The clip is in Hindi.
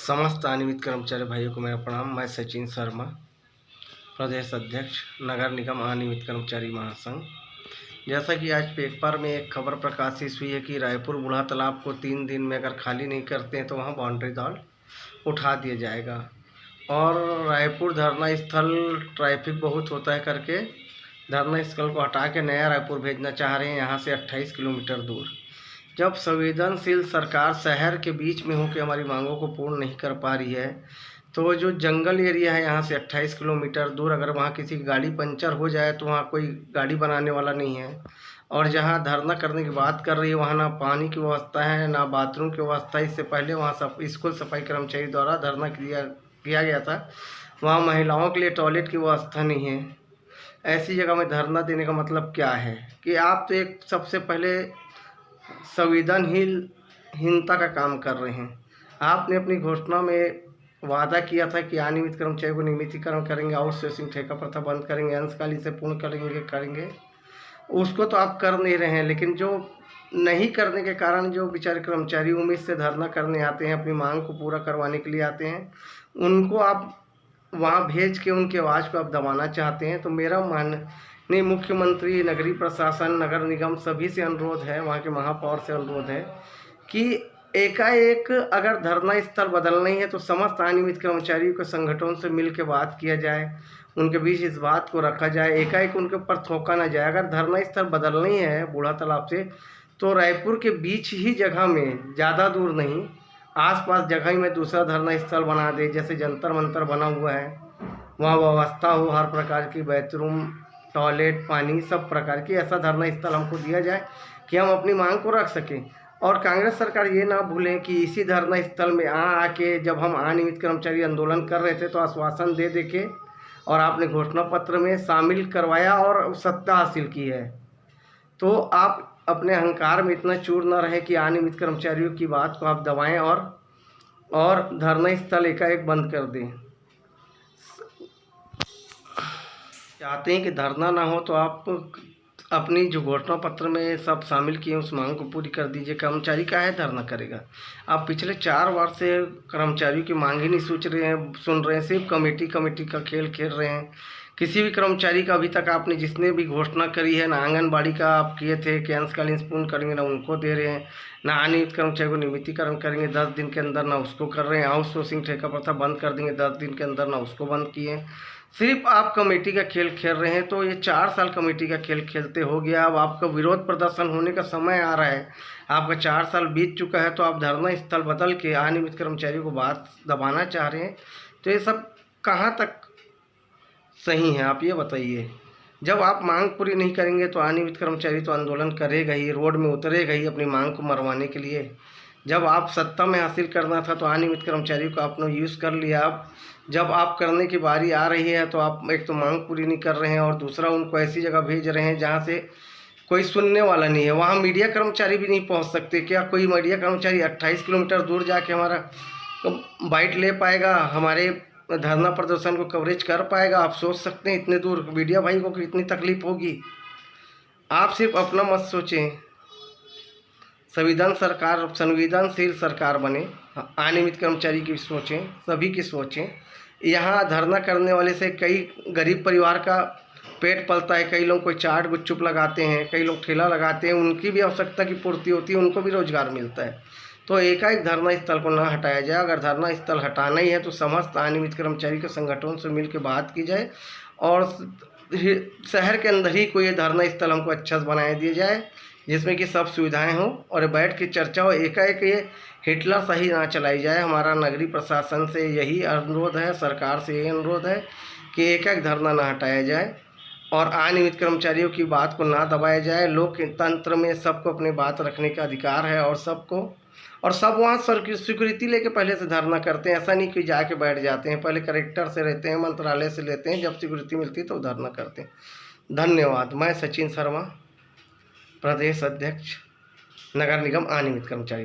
समस्त अनियमित कर्मचारी भाइयों को मेरा प्रणाम। मैं सचिन शर्मा, प्रदेश अध्यक्ष नगर निगम अनियमित कर्मचारी महासंघ। जैसा कि आज पेपर में एक खबर प्रकाशित हुई है कि रायपुर बूढ़ा तालाब को 3 दिन में अगर खाली नहीं करते हैं तो वहां बाउंड्री दौड़ उठा दिया जाएगा। और रायपुर धरना स्थल ट्रैफिक बहुत होता है करके धरना स्थल को हटा के नया रायपुर भेजना चाह रहे हैं, यहाँ से 28 किलोमीटर दूर। जब संवेदनशील सरकार शहर के बीच में होकर हमारी मांगों को पूर्ण नहीं कर पा रही है, तो जो जंगल एरिया है यहाँ से 28 किलोमीटर दूर, अगर वहाँ किसी की गाड़ी पंचर हो जाए तो वहाँ कोई गाड़ी बनाने वाला नहीं है। और जहाँ धरना करने की बात कर रही है वहाँ ना पानी की व्यवस्था है, ना बाथरूम की व्यवस्था। इससे पहले वहाँ सब स्कूल सफाई कर्मचारी द्वारा धरना किया गया था, वहाँ महिलाओं के लिए टॉयलेट की व्यवस्था नहीं है। ऐसी जगह में धरना देने का मतलब क्या है कि आप तो एक सबसे पहले संवेदनहीनता का काम कर रहे हैं। आपने अपनी घोषणा में वादा किया था कि अनियमित कर्मचारियों को नियमितीकरण करेंगे, आउटसोर्सिंग ठेका प्रथा बंद करेंगे, अंशकाली से पूर्ण करेंगे। उसको तो आप कर नहीं रहे हैं, लेकिन जो नहीं करने के कारण जो बेचारे कर्मचारी उम्मीद से धरना करने आते हैं, अपनी मांग को पूरा करवाने के लिए आते हैं, उनको आप वहाँ भेज के उनकी आवाज़ को आप दबाना चाहते हैं। तो मेरा माननीय मुख्यमंत्री, नगरीय प्रशासन, नगर निगम सभी से अनुरोध है, वहाँ के महापौर से अनुरोध है कि एकाएक अगर धरना स्थल बदलना ही है तो समस्त अनियमित कर्मचारियों के संगठनों से मिल के बात किया जाए, उनके बीच इस बात को रखा जाए, एकाएक उनके ऊपर थोका ना जाए। अगर धरना स्थल बदलना ही है बूढ़ा तालाब से, तो रायपुर के बीच ही जगह में, ज़्यादा दूर नहीं, आसपास जगह में दूसरा धरना स्थल बना दे। जैसे जंतर मंतर बना हुआ है, वहाँ व्यवस्था हो हर प्रकार की, बाथरूम, टॉयलेट, पानी, सब प्रकार की, ऐसा धरना स्थल हमको दिया जाए कि हम अपनी मांग को रख सकें। और कांग्रेस सरकार ये ना भूलें कि इसी धरना स्थल में आके जब हम अनियमित कर्मचारी आंदोलन कर रहे थे तो आश्वासन दे के और आपने घोषणा पत्र में शामिल करवाया और सत्ता हासिल की है। तो आप अपने अहंकार में इतना चूर न रहे कि अनियमित कर्मचारियों की बात को आप दबाएं और धरना स्थल एकाएक बंद कर दें। चाहते हैं कि धरना ना हो तो आप अपनी जो घोषणा पत्र में सब शामिल किए उस मांग को पूरी कर दीजिए। कर्मचारी का है धरना करेगा। आप पिछले 4 वर्ष से कर्मचारियों की मांग ही नहीं सुन रहे हैं, सिर्फ कमेटी का खेल खेल रहे हैं। किसी भी कर्मचारी का अभी तक आपने जिसने भी घोषणा करी है, ना आंगनबाड़ी का आप किए थे कि अंशकालीन पूर्ण करेंगे, ना उनको दे रहे हैं, ना अनियमित कर्मचारी को नियमितीकरण करेंगे 10 दिन के अंदर, ना उसको कर रहे हैं। आउटसोर्सिंग ठेका प्रथा बंद कर देंगे 10 दिन के अंदर, ना उसको बंद किए। सिर्फ आप कमेटी का खेल खेल रहे हैं। तो ये 4 साल कमेटी का खेल खेलते हो गया। अब आपका विरोध प्रदर्शन होने का समय आ रहा है। आपका 4 साल बीत चुका है, तो आप धरना स्थल बदल के अनियमित कर्मचारियों को बात दबाना चाह रहे हैं। तो ये सब कहाँ तक सही है, आप ये बताइए। जब आप मांग पूरी नहीं करेंगे तो अनियमित कर्मचारी तो आंदोलन करेगा ही, रोड में उतरेगा ही अपनी मांग को मरवाने के लिए। जब आप सत्ता में हासिल करना था तो अनियमित कर्मचारियों को आपने यूज़ कर लिया। अब जब आप करने की बारी आ रही है तो आप एक तो मांग पूरी नहीं कर रहे हैं और दूसरा उनको ऐसी जगह भेज रहे हैं जहाँ से कोई सुनने वाला नहीं है। वहाँ मीडिया कर्मचारी भी नहीं पहुँच सकते। क्या कोई मीडिया कर्मचारी 28 किलोमीटर दूर जाके हमारा बाइट ले पाएगा, हमारे धरना प्रदर्शन को कवरेज कर पाएगा? आप सोच सकते हैं इतने दूर मीडिया भाई को कितनी तकलीफ होगी। आप सिर्फ अपना मत सोचें, संवेदनशील सरकार बने, अनियमित कर्मचारी की सोचें, सभी की सोचें। यहाँ धरना करने वाले से कई गरीब परिवार का पेट पलता है, कई लोग कोई चाट गुपचुप लगाते हैं, कई लोग ठेला लगाते हैं, उनकी भी आवश्यकता की पूर्ति होती है, उनको भी रोजगार मिलता है। तो एकाएक धरना स्थल को ना हटाया जाए। अगर धरना स्थल हटाना ही है तो समस्त अनियमित कर्मचारी के संगठनों से मिलकर बात की जाए और शहर के अंदर ही कोई धरना स्थल हमको अच्छा बनाया दिया जाए जिसमें कि सब सुविधाएं हों और बैठ के चर्चा हो। एकाएक ये हिटलर सही ना चलाई जाए। हमारा नगरीय प्रशासन से यही अनुरोध है, सरकार से यही अनुरोध है कि एकाएक धरना ना हटाया जाए और अनियमित कर्मचारियों की बात को ना दबाया जाए। लोकतंत्र में सबको अपनी बात रखने का अधिकार है और सब वहाँ सिक्योरिटी लेके पहले से धरना करते हैं। ऐसा नहीं कि जाके बैठ जाते हैं, पहले कलेक्टर से रहते हैं, मंत्रालय से लेते हैं, जब सिक्योरिटी मिलती है तो धरना करते हैं। धन्यवाद। मैं सचिन शर्मा, प्रदेश अध्यक्ष नगर निगम अनियमित कर्मचारी।